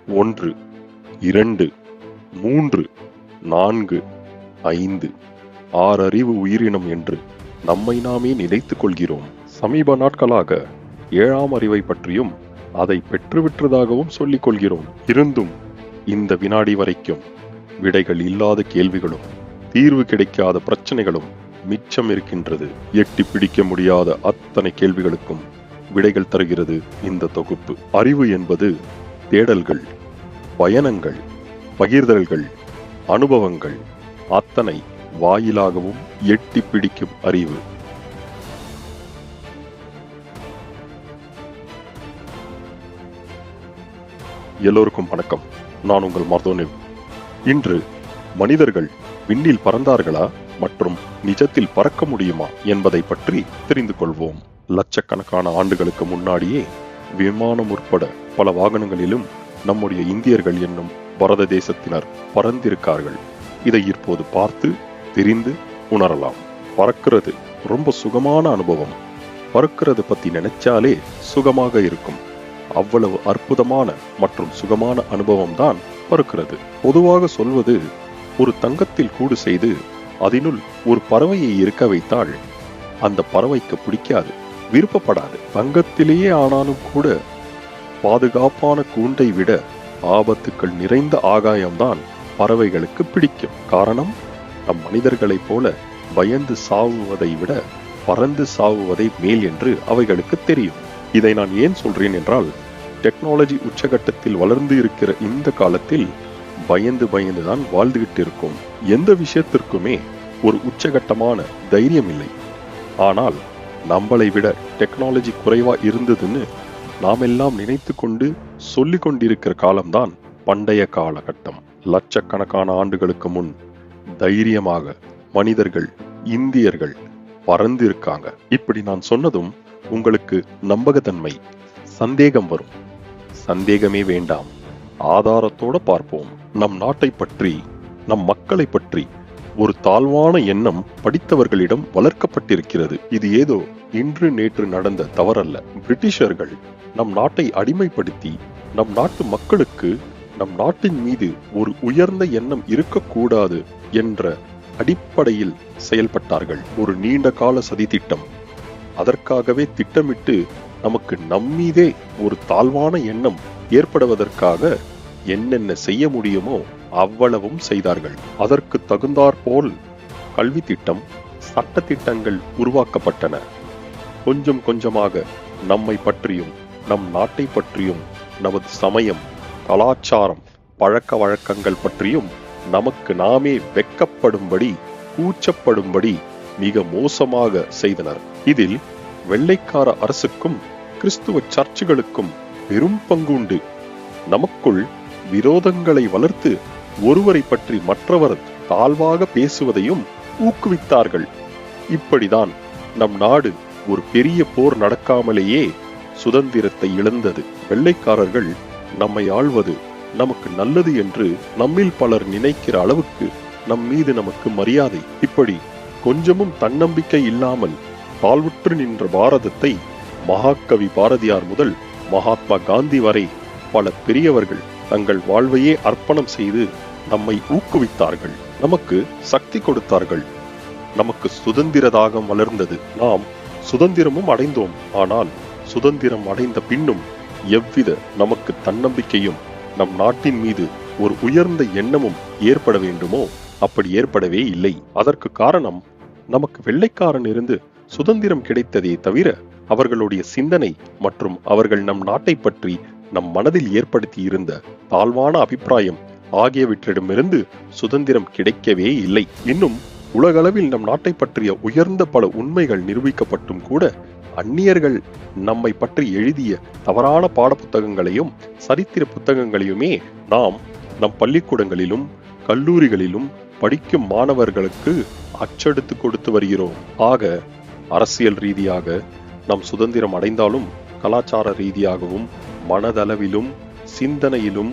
1, 2, 3, 4, 5, 6 அறிவு உயிரினம் என்று நம்மை நாமே நினைத்துக் கொள்கிறோம். சமீப நாட்களாக 7ஆம் அறிவை பற்றியும் அதை பெற்றுவிட்டதாகவும் சொல்லிக் கொள்கிறோம். இருந்தும் இந்த வினாடி வரைக்கும் விடைகள் இல்லாத கேள்விகளும் தீர்வு கிடைக்காத பிரச்சனைகளும் மிச்சம் இருக்கின்றது. எட்டி பிடிக்க முடியாத அத்தனை கேள்விகளுக்கும் விடைகள் தருகிறது இந்த தொகுப்பு. அறிவு என்பது தேடல்கள், பயணங்கள், பகிர்தல்கள், அனுபவங்கள் அத்தனை வாயிலாகவும் எட்டி பிடிக்கும் அறிவு. எல்லோருக்கும் வணக்கம். நான் உங்கள் மர்தோனிவ். இன்று மனிதர்கள் விண்ணில் பறந்தார்களா மற்றும் நிஜத்தில் பறக்க முடியுமா என்பதை பற்றி தெரிந்து கொள்வோம். லட்சக்கணக்கான ஆண்டுகளுக்கு முன்னாடியே விமானம் உட்பட பல வாகனங்களிலும் நம்முடைய இந்தியர்கள் என்னும் பாரத தேசத்தினர் பறந்திருக்கார்கள். இதை இப்போது பார்த்து தெரிந்து உணரலாம். பறக்கிறது ரொம்ப சுகமான அனுபவம். பறக்கிறது பத்தி நினைச்சாலே சுகமாக இருக்கும். அவ்வளவு அற்புதமான மற்றும் சுகமான அனுபவம் தான் பறக்கிறது. பொதுவாக சொல்வது, ஒரு தங்கத்தில் கூடு செய்து அதனுள் ஒரு பறவையை இருக்க வைத்தால் அந்த பறவைக்கு பிடிக்காது, விருப்பப்படாது. தங்கத்திலேயே ஆனாலும் கூட பாதுகாப்பான கூண்டை விட ஆபத்துக்கள் நிறைந்த ஆகாயம்தான் பறவைகளுக்கு பிடிக்கும். காரணம், நம் மனிதர்களைப் போல பயந்து சாவுவதை விட பறந்து சாவுவதை மேல் என்று அவைகளுக்கு தெரியும். இதை நான் ஏன் சொல்றேன் என்றால், டெக்னாலஜி உச்சகட்டத்தில் வளர்ந்து இருக்கிற இந்த காலத்தில் பயந்து பயந்துதான் வாழ்ந்துகிட்டு இருக்கும். எந்த விஷயத்திற்குமே ஒரு உச்சகட்டமான தைரியம் இல்லை. ஆனால் நம்மளை விட டெக்னாலஜி குறைவா இருந்ததுன்னு நாம் எல்லாம் நினைத்து கொண்டு சொல்லிக் கொண்டிருக்கிற காலம்தான் பண்டைய காலகட்டம். லட்சக்கணக்கான ஆண்டுகளுக்கு முன் தைரியமாக மனிதர்கள், இந்தியர்கள் பறந்து இருக்காங்க. இப்படி நான் சொன்னதும் உங்களுக்கு நம்பகத்தன்மை, சந்தேகம் வரும். சந்தேகமே வேண்டாம், ஆதாரத்தோட பார்ப்போம். நம் நாட்டை பற்றி, நம் மக்களை பற்றி ஒரு தாழ்வான எண்ணம் படித்தவர்களிடம் வளர்க்கப்பட்டிருக்கிறது. இது ஏதோ இன்று நேற்று நடந்த தவறல்ல. பிரிட்டிஷர்கள் நம் நாட்டை அடிமைப்படுத்தி நம் நாட்டு மக்களுக்கு நம் நாட்டின் மீது ஒரு உயர்ந்த எண்ணம் இருக்கக்கூடாது என்ற அடிப்படையில் செயல்பட்டார்கள். ஒரு நீண்ட கால சதித்திட்டம். அதற்காகவே திட்டமிட்டு நமக்கு நம்மீதே ஒரு தாழ்வான எண்ணம் ஏற்படுவதற்காக என்னென்ன செய்ய முடியுமோ அவ்வளவும் செய்தார்கள். அதற்கு தகுந்தாற்போல் கல்வி திட்டம், சட்ட திட்டங்கள் உருவாக்கப்பட்டன. கொஞ்சம் கொஞ்சமாக நம்மை பற்றியும், நம் நாட்டை பற்றியும், நமது சமயம், கலாச்சாரம், பழக்க வழக்கங்கள் பற்றியும் நமக்கு நாமே வெட்கப்படும்படி, கூச்சப்படும்படி மிக மோசமாக செய்தனர். இதில் வெள்ளைக்கார அரசுக்கும் கிறிஸ்துவ சர்ச்சுகளுக்கும் பெரும் பங்குண்டு. நமக்குள் விரோதங்களை வளர்த்து ஒருவரை பற்றி மற்றவர் தாழ்வாக பேசுவதையும் ஊக்குவித்தார்கள். இப்படிதான் நம் நாடு ஒரு பெரிய போர் நடக்காமலேயே சுதந்திரத்தை இழந்தது. வெள்ளைக்காரர்கள் நம்மை ஆள்வது நமக்கு நல்லது என்று நம்மில் பலர் நினைக்கிற அளவுக்கு நம் மீது நமக்கு மரியாதை. இப்படி கொஞ்சமும் தன்னம்பிக்கை இல்லாமல் தாழ்வுற்று நின்ற பாரதத்தை மகாகவி பாரதியார் முதல் மகாத்மா காந்தி வரை பல பெரியவர்கள் தங்கள் வாழ்வையே அர்ப்பணம் செய்து நம்மை ஊக்குவித்தார்கள். நமக்கு சக்தி கொடுத்தார்கள். நமக்கு சுதந்திர தாகம் வளர்ந்தது. நாம் சுதந்திரமும் அடைந்தோம். ஆனால் சுதந்திரம் அடைந்த பின்னும் எவ்வித நமக்கு தன்னம்பிக்கையும், நம் நாட்டின் மீது ஒரு உயர்ந்த எண்ணமும் ஏற்பட வேண்டுமோ அப்படி ஏற்படவே இல்லை. அதற்கு காரணம், நமக்கு வெள்ளைக்காரன் இருந்து சுதந்திரம் கிடைத்ததே தவிர அவர்களுடைய சிந்தனை மற்றும் அவர்கள் நம் நாட்டை பற்றி நம் மனதில் ஏற்படுத்தி இருந்த தாழ்வான அபிப்பிராயம் ஆகியவற்றிடமிருந்து சுதந்திரம் கிடைக்கவே இல்லை. இன்னும் உலகளவில் நம் நாட்டை பற்றிய உயர்ந்த பல உண்மைகள் நிரூபிக்கப்பட்டும் கூட அந்நியர்கள் நம்மை பற்றி எழுதிய தவறான பாட புத்தகங்களையும் சரித்திர புத்தகங்களையுமே நாம் நம் பள்ளிக்கூடங்களிலும் கல்லூரிகளிலும் படிக்கும் மாணவர்களுக்கு அச்சடித்து கொடுத்து வருகிறோம். ஆக அரசியல் ரீதியாக நம் சுதந்திரம் அடைந்தாலும் கலாச்சார ரீதியாகவும் மனதளவிலும் சிந்தனையிலும்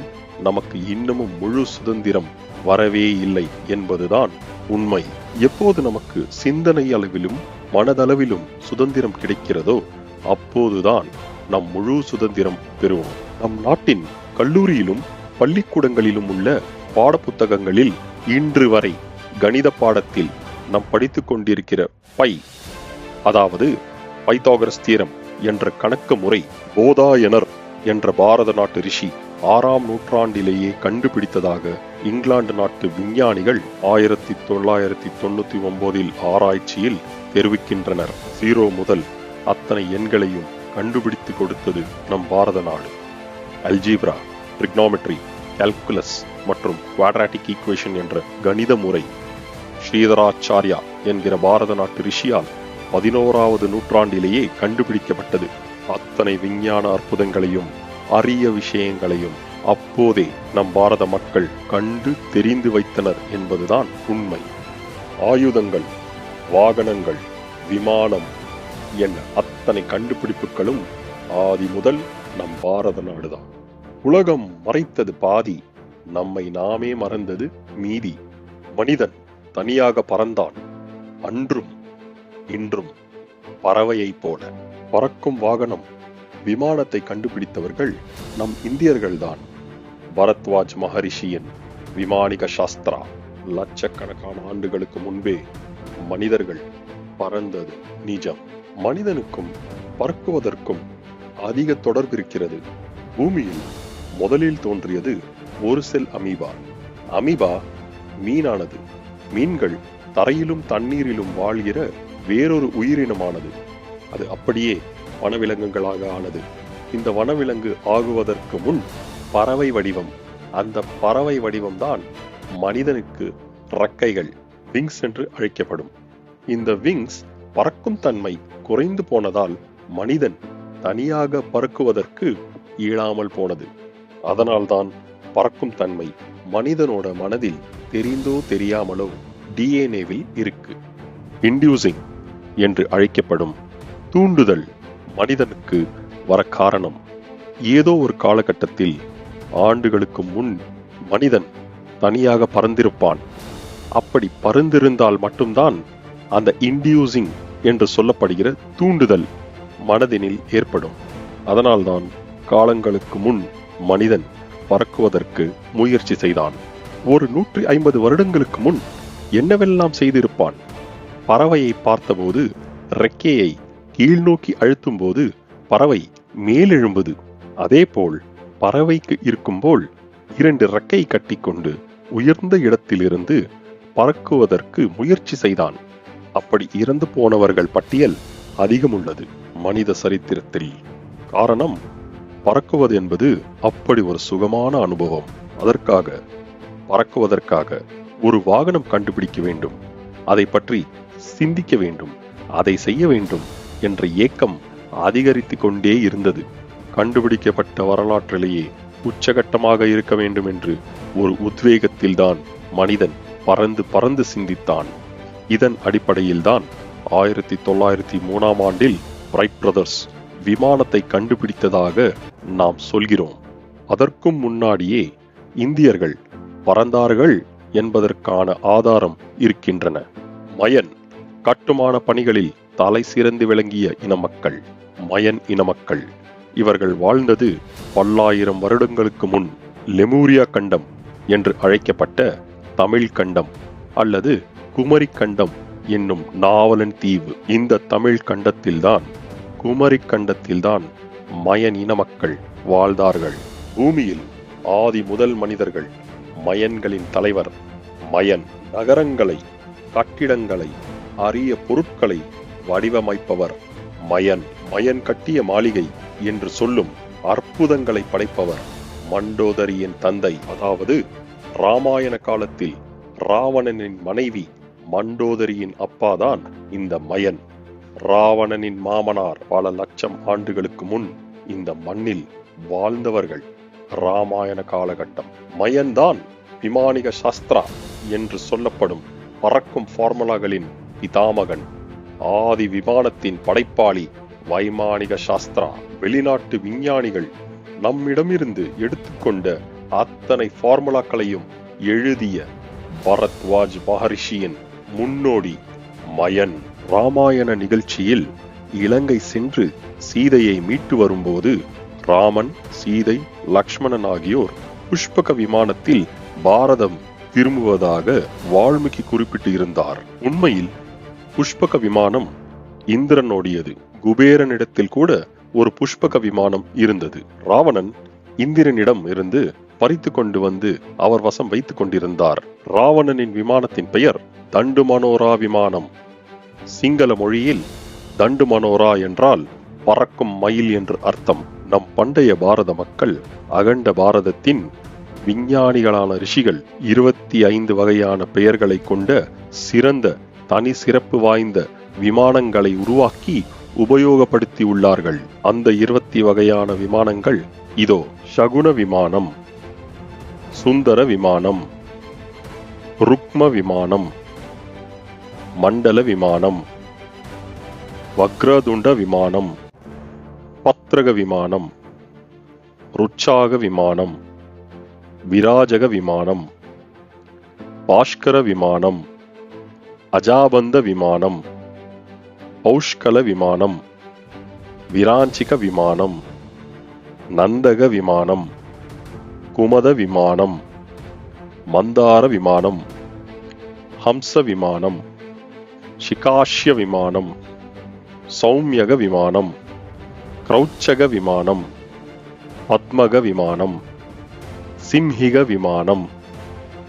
நமக்கு இன்னமும் முழு சுதந்திரம் வரவே இல்லை என்பதுதான் உண்மை. எப்போது நமக்கு சிந்தனை அளவிலும் மனதளவிலும் சுதந்திரம் கிடைக்கிறதோ அப்போதுதான் நம் முழு சுதந்திரம் பெறுவோம். நம் நாட்டின் கல்லூரியிலும் பள்ளிக்கூடங்களிலும் உள்ள பாடப்புத்தகங்களில் இன்று வரை கணித பாடத்தில் நாம் படித்துக் கொண்டிருக்கிற பை, அதாவது பைத்தாகரஸ் தியரம் என்ற கணக்கு முறை போதாயனர் என்ற பாரத நாட்டு ரிஷி 6ஆம் நூற்றாண்டிலேயே கண்டுபிடித்ததாக இங்கிலாந்து நாட்டு விஞ்ஞானிகள் 1999 ஆராய்ச்சியில் தெரிவிக்கின்றனர். 0 முதல் அத்தனை எண்களையும் கண்டுபிடித்து கொடுத்தது நம் பாரத நாடு. அல்ஜீப்ரா, ட்ரிக்னாமெட்ரி, கால்குலஸ் மற்றும் குவாட்ராட்டிக் ஈக்குவேஷன் என்ற கணித முறை ஸ்ரீதராச்சாரியா என்கிற பாரத நாட்டு ரிஷியால் 11வது நூற்றாண்டிலேயே கண்டுபிடிக்கப்பட்டது. அத்தனை விஞ்ஞான அற்புதங்களையும் அரிய விஷயங்களையும் அப்போதே நம் பாரத மக்கள் கண்டு தெரிந்து வைத்தனர் என்பதுதான் உண்மை. ஆயுதங்கள், வாகனங்கள், விமானம் என அத்தனை கண்டுபிடிப்புகளும் ஆதி முதல் நம் பாரத நாடுதான். உலகம் மறைத்தது பாதி, நம்மை நாமே மறந்தது மீதி. மனிதன் தனியாக பறந்தான், அன்றும் இன்றும் பறவையைப் போல. பறக்கும் வாகனம், விமானத்தை கண்டுபிடித்தவர்கள் நம் இந்தியர்கள்தான். பரத்வாஜ் மகரிஷியின் விமானிக சாஸ்திரா லட்சக்கணக்கான ஆண்டுகளுக்கு முன்பே மனிதர்கள் பறந்தது நிஜம். மனிதனுக்கும் பறக்குவதற்கும் அதிக தொடர்பு இருக்கிறது. பூமியில் முதலில் தோன்றியது ஒரு செல் அமீபா. அமீபா மீனானது. மீன்கள் தரையிலும் தண்ணீரிலும் வாழ்கிற வேறொரு உயிரினமானது. அது அப்படியே வனவிலங்குகளாக ஆனது. இந்த வனவிலங்கு ஆகுவதற்கு முன் பறவை வடிவம். அந்த பறவை வடிவம்தான் மனிதனுக்கு இறக்கைகள், விங்ஸ் என்று அழைக்கப்படும். இந்த விங்ஸ் பறக்கும் தன்மை குறைந்து போனதால் மனிதன் தனியாக பறக்குவதற்கு இயலாமல் போனது. அதனால்தான் பறக்கும் தன்மை மனிதனோட மனதில் தெரிந்தோ தெரியாமலோ டிஎன்ஏவில் இருக்கு. இன்டியூசிங் என்று அழைக்கப்படும் தூண்டுதல் மனிதனுக்கு வர காரணம், ஏதோ ஒரு காலகட்டத்தில் ஆண்டுகளுக்கு முன் மனிதன் தனியாக பறந்திருப்பான். அப்படி பறந்திருந்தால் மட்டும்தான் அந்த இன்டியூசிங் என்று சொல்லப்படுகிற தூண்டுதல் மனதினில் ஏற்படும். அதனால்தான் காலங்களுக்கு முன் மனிதன் பறக்குவதற்கு முயற்சி செய்தான். ஒரு 150 வருடங்களுக்கு முன் என்னவெல்லாம் செய்திருப்பான்? பறவையை பார்த்தபோது ரெக்கையை கீழ்நோக்கி அழுத்தும் போது பறவை மேலெழும்புது. அதேபோல் பறவைக்கு இருக்கும்போல் 2 ரெக்கை கட்டிக்கொண்டு உயர்ந்த இடத்திலிருந்து பறக்குவதற்கு முயற்சி செய்தான். அப்படி இறந்து போனவர்கள் பட்டியல் அதிகம் உள்ளது மனித சரித்திரத்தில். காரணம், பறக்குவது என்பது அப்படி ஒரு சுகமான அனுபவம். அதற்காக, பறக்குவதற்காக ஒரு வாகனம் கண்டுபிடிக்க வேண்டும், அதை பற்றி சிந்திக்க வேண்டும், அதை செய்ய வேண்டும் என்ற ஏக்கம் அதிகரித்து கொண்டே இருந்தது. கண்டுபிடிக்கப்பட்ட வரலாற்றிலேயே உச்சகட்டமாக இருக்க வேண்டும் என்று ஒரு உத்வேகத்தில்தான் மனிதன் பறந்து பறந்து சிந்தித்தான். இதன் அடிப்படையில்தான் 1903ஆம் ஆண்டில் ரைட் பிரதர்ஸ் விமானத்தை கண்டுபிடித்ததாக நாம் சொல்கிறோம். அதற்கும் முன்னாடியே இந்தியர்கள் பறந்தார்கள் என்பதற்கான ஆதாரம் இருக்கின்றன. மயன் கட்டுமான பணிகளில் தலை சிறந்து விளங்கிய இனமக்கள் மயன் இனமக்கள். இவர்கள் வாழ்ந்தது பல்லாயிரம் வருடங்களுக்கு முன் லெமூரியா கண்டம் என்று அழைக்கப்பட்ட தமிழ் கண்டம் அல்லது குமரி கண்டம் என்னும் நாவலன் தீவு. இந்த தமிழ் கண்டத்தில்தான், குமரி கண்டத்தில்தான் மயன் இன மக்கள் வாழ்ந்தார்கள். பூமியில் ஆதி முதல் மனிதர்கள் மயன்களின் தலைவர் மயன். நகரங்களை, கட்டிடங்களை, அரிய பொருட்களை வடிவமைப்பவர் மயன். மயன் கட்டிய மாளிகை என்று சொல்லும் அற்புதங்களை படைப்பவர் மண்டோதரியின் தந்தை. அதாவது ராமாயண காலத்தில் ராவணனின் மனைவி மண்டோதரியின் அப்பாதான் இந்த மயன். ராவணனின் மாமனார் பல லட்சம் ஆண்டுகளுக்கு முன் இந்த மண்ணில் வாழ்ந்தவர்கள். ராமாயண காலகட்டம். மயன்தான் விமானிக சாஸ்திரா என்று சொல்லப்படும் பறக்கும் ஃபார்முலாக்களின் பிதாமகன். ஆதி விமானத்தின் படைப்பாளி வைமானிக சாஸ்திரா. வெளிநாட்டு விஞ்ஞானிகள் நம்மிடமிருந்து எடுத்துக்கொண்ட அத்தனை ஃபார்முலாக்களையும் எழுதிய பரத்வாஜ் மகரிஷியின் முன்னோடி மயன். ராமாயண நிகழ்ச்சியில் இலங்கை சென்று சீதையை மீட்டு வரும்போது ராமன், சீதை, லக்ஷ்மணன் ஆகியோர் புஷ்பக விமானத்தில் பாரதம் திரும்புவதாக வால்மீகி குறிப்பிட்டு இருந்தார். உண்மையில் புஷ்பக விமானம் இந்திரனுடையது. குபேரனிடத்தில் கூட ஒரு புஷ்பக விமானம் இருந்தது. ராவணன் இந்திரனிடம் இருந்து பறித்து கொண்டு வந்து அவர் வசம் வைத்துக் கொண்டிருந்தார். ராவணனின் விமானத்தின் பெயர் தண்டுமனோரா விமானம். சிங்கள மொழியில் தண்டுமனோரா என்றால் பறக்கும் மயில் என்று அர்த்தம். நம் பண்டைய பாரத மக்கள் அகண்ட பாரதத்தின் விஞ்ஞானிகளான ரிஷிகள் 25 வகையான பெயர்களை கொண்ட சிறந்த தனி சிறப்பு வாய்ந்த விமானங்களை உருவாக்கி உபயோகப்படுத்தி உள்ளார்கள். அந்த 20 வகையான விமானங்கள் இதோ: சகுன விமானம், சுந்தர விமானம், ருக்ம விமானம், மண்டல விமானம், வக்ரதுண்ட விமானம், பத்ரக விமானம், ருச்சாக விமானம், விராஜக விமானம், பாஷ்கர விமானம், அஜாபந்த விமானம், பௌஷ்கல விமானம், விராஞ்சிக விமானம், நந்தக விமானம், குமத விமானம், மந்தார விமானம், ஹம்ச விமானம், சிகாஷ்ய விமானம், சௌமியக விமானம், கிரௌச்சக விமானம், பத்மக விமானம், சிம்ஹிக விமானம்,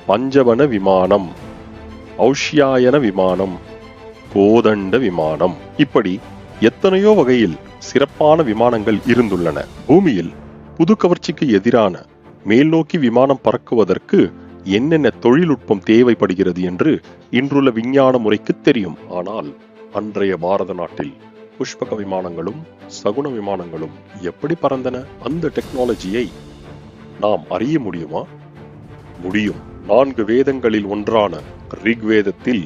பஞ்சவன விமானம், ஔஷ்யாயன விமானம், கோதண்ட விமானம். இப்படி எத்தனையோ வகையில் சிறப்பான விமானங்கள் இருந்துள்ளன. பூமியில் புது கவர்ச்சிக்கு எதிரான மேல்நோக்கி விமானம் பறக்குவதற்கு என்னென்ன தொழில்நுட்பம் தேவைப்படுகிறது என்று இன்றுள்ள விஞ்ஞான முறைக்கு தெரியும். ஆனால் அன்றைய பாரத நாட்டில் புஷ்பக விமானங்களும் சகுன விமானங்களும் எப்படி பறந்தன? அந்த டெக்னாலஜியை நாம் அறிய முடியுமா? முடியும். 4 வேதங்களில் ஒன்றான ரிக்வேதத்தில்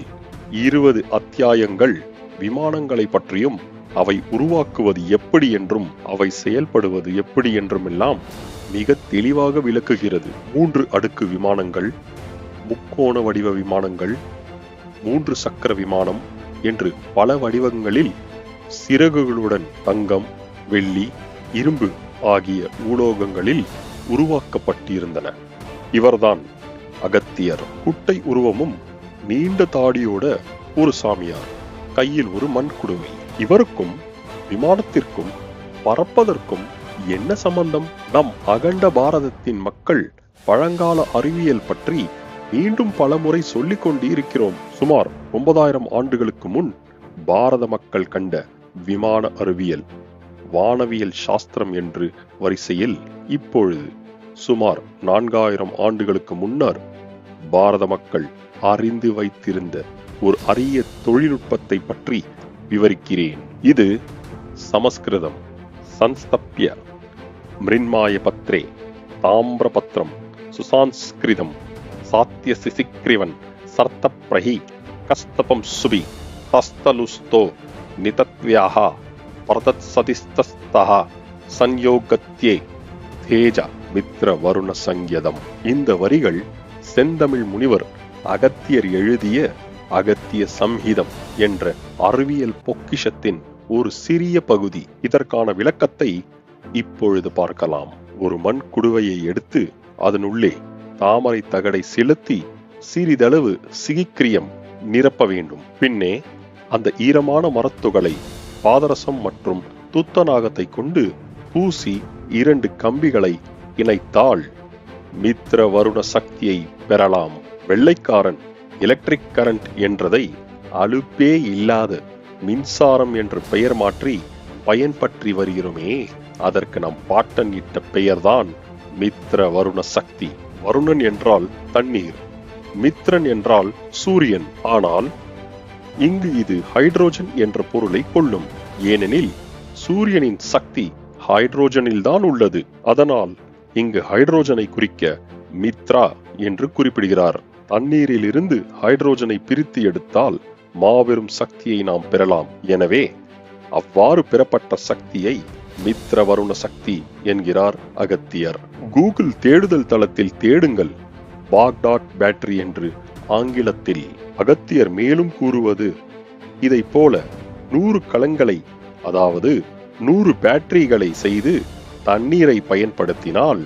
20 அத்தியாயங்கள் விமானங்களை பற்றியும் அவை உருவாக்குவது எப்படி என்றும் அவை செயல்படுவது எப்படி என்றும் எல்லாம் மிக தெளிவாக விளக்குகிறது. 3 அடுக்கு விமானங்கள், முக்கோண வடிவ விமானங்கள், 3 சக்கர விமானம் என்று பல வடிவங்களில் சிறகுகளுடன் தங்கம், வெள்ளி, இரும்பு ஆகிய உலோகங்களில் உருவாக்கப்பட்டிருந்தன. இவர்தான் அகத்தியர். குட்டை உருவமும் நீண்ட தாடியோட ஒரு சாமியார், கையில் ஒரு மண் குடுமி. இவருக்கும் விமானத்திற்கும் பறப்பதற்கும் என்ன சம்பந்தம்? நம் அகண்ட பாரதத்தின் மக்கள் பழங்கால அறிவியல் பற்றி மீண்டும் பலமுறை சொல்லிக் கொண்டு இருக்கிறோம். சுமார் 9000 ஆண்டுகளுக்கு முன் பாரத மக்கள் கண்ட விமான அறிவியல், வானவியல் சாஸ்திரம் என்று வரிசையில் இப்பொழுது சுமார் 4000 ஆண்டுகளுக்கு முன்னர் பாரத மக்கள் அறிந்து வைத்திருந்த ஒரு அரிய தொழில்நுட்பத்தை பற்றி விவரிக்கிறேன். இது சமஸ்கிருதம், சன்ஸ்தப்ய, மிருண்மாய பத்ரே, தாம்பிர பத்ரம், சுசான்ஸ்கிருதம், சாத்திய சிசிக்ரிவன், சர்த்த பிரஹி, கஸ்தபம் சுபி, தஸ்தலுஸ்தோ, நிதத்வ்யாஹா, பரதத் சதிஸ்தஸ்தஹா, சன்யோகத்யே, தேஜ, மித்ர வருண சங்கீதம். இந்த வரிகள் செந்தமிழ் முனிவர் அகத்தியர் எழுதிய அகத்திய சம்ஹிதம் என்ற அறிவியல் பொக்கிஷத்தின் ஒரு சிறிய பகுதி. இதற்கான விளக்கத்தை இப்பொழுது பார்க்கலாம். ஒரு மண் குடுவையை எடுத்து அதனுள்ளே தாமரை தகடை செலுத்தி சிறிதளவு சிகிக்கிரியம் நிரப்ப வேண்டும். பின்னே அந்த ஈரமான மரத்துகளை பாதரசம் மற்றும் துத்தநாகத்தை கொண்டு பூசி 2 கம்பிகளை இணைத்தால் மித்ர வருண சக்தியை பெறலாம். வெள்ளைக்காரன் எலக்ட்ரிக் கரண்ட் என்றதை அலுப்பே இல்லாத மின்சாரம் என்று பெயர் மாற்றி பயன்பற்றி வருகிறோமே, அதற்கு நம் பாட்டன் இட்ட பெயர்தான் மித்ர வருண சக்தி. வருணன் என்றால் தண்ணீர், மித்ரன் என்றால் சூரியன். ஆனால் இங்கு இது ஹைட்ரோஜன் என்ற பொருளை கொள்ளும். ஏனெனில் சூரியனின் சக்தி ஹைட்ரோஜனில் தான் உள்ளது. அதனால் இங்கு ஹைட்ரோஜனை குறிக்க மித்ரா என்று குறிப்பிடுகிறார். தண்ணீரில் இருந்து ஹைட்ரோஜனை பிரித்து எடுத்தால் மாபெரும் சக்தியை நாம் பெறலாம். எனவே அவ்வாறு பெறப்பட்ட சக்தியை மித்ர வருண சக்தி என்கிறார் அகத்தியர். கூகுள் தேடுதல் தளத்தில் தேடுங்கள் பாக்டாட் பேட்டரி என்று ஆங்கிலத்தில். அகத்தியர் மேலும் கூறுவது இதை போல 100 கலங்களை, அதாவது 100 பேட்டரிகளை செய்து தண்ணீரை பயன்படுத்தினால்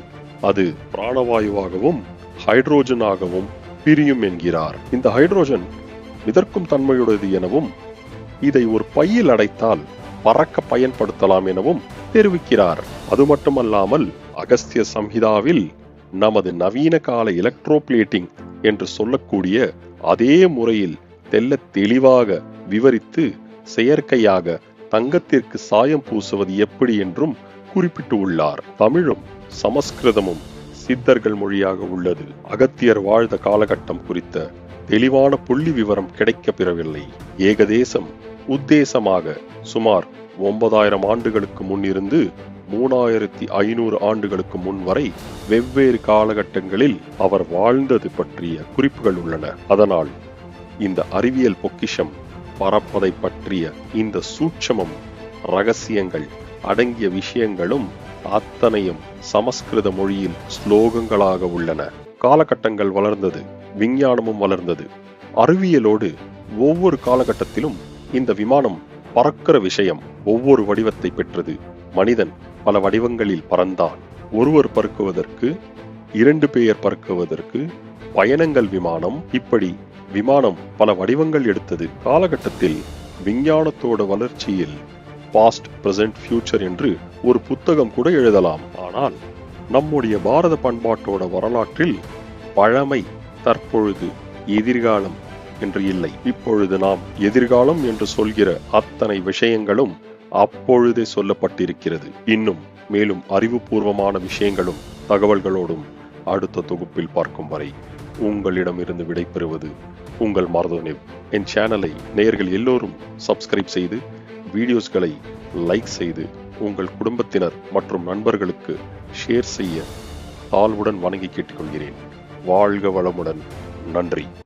அது பிராணவாயுவாகவும் ஹைட்ரோஜனாகவும் பிரியும் என்கிறார். இந்த ஹைட்ரோஜன் மிதக்கும் தன்மையுடையது எனவும் இதை ஒரு பையில் அடைத்தால் பறக்க பயன்படுத்தலாம் எனவும் தெரிவிக்கிறார். அது மட்டுமல்லாமல் அகஸ்திய சம்ஹிதாவில் நமது நவீன கால எலக்ட்ரோபிளேட்டிங் என்று சொல்லக்கூடிய அதே முறையில் தெள்ளத் தெளிவாக விவரித்து செயற்கையாக தங்கத்திற்கு சாயம் பூசுவது எப்படி என்றும் குறிப்பிட்டு உள்ளார். தமிழும் சமஸ்கிருதமும் சித்தர்கள் மொழியாக உள்ளது. அகத்தியர் வாழ்ந்த காலகட்டம் குறித்த தெளிவான புள்ளி விவரம் கிடைக்க பெறவில்லை. ஏகதேசம் உத்தேசமாக சுமார் 9000 ஆண்டுகளுக்கு முன் இருந்து 3500 ஆண்டுகளுக்கு முன் வரை வெவ்வேறு காலகட்டங்களில் அவர் வாழ்ந்தது பற்றிய குறிப்புகள் உள்ளன. அதனால் இந்த அறிவியல் பொக்கிஷம் பறப்பதை பற்றிய இந்த சூட்சமம் ரகசியங்கள் அடங்கிய விஷயங்களும் அத்தனையும் சமஸ்கிருத மொழியில் ஸ்லோகங்களாக உள்ளன. காலகட்டங்கள் வளர்ந்தது, விஞ்ஞானமும் வளர்ந்தது. அறிவியலோடு ஒவ்வொரு காலகட்டத்திலும் இந்த விமானம் பறக்கிற விஷயம் ஒவ்வொரு வடிவத்தை பெற்றது. மனிதன் பல வடிவங்களில் பறந்தான். ஒருவர் பறக்குவதற்கு, 2 பேர் பறக்குவதற்கு பயணங்கள் விமானம், இப்படி விமானம் பல வடிவங்கள் எடுத்தது. காலகட்டத்தில் விஞ்ஞானத்தோட வளர்ச்சியில் பாஸ்ட், பிரசன்ட், ஃபியூச்சர் என்று ஒரு புத்தகம் கூட எழுதலாம். ஆனால் நம்முடைய பாரத பண்பாட்டோட வரலாற்றில் பழமை, தற்பொழுது, எதிர்காலம் என்று இல்லை. இப்பொழுது நாம் எதிர்காலம் என்று சொல்கிற அத்தனை விஷயங்களும் அப்பொழுதே சொல்லப்பட்டிருக்கிறது. இன்னும் மேலும் அறிவுபூர்வமான விஷயங்களும் தகவல்களோடும் அடுத்த தொகுப்பில் பார்க்கும் வரை உங்களிடமிருந்து விடைபெறுவது உங்கள் மார்தோனிவ். என் சேனலை நேயர்கள் எல்லோரும் சப்ஸ்கிரைப் செய்து வீடியோஸ்களை லைக் செய்து உங்கள் குடும்பத்தினர் மற்றும் நண்பர்களுக்கு ஷேர் செய்ய தாழ்வுடன் வணங்கி கேட்டுக்கொள்கிறேன். வாழ்க வளமுடன். நன்றி.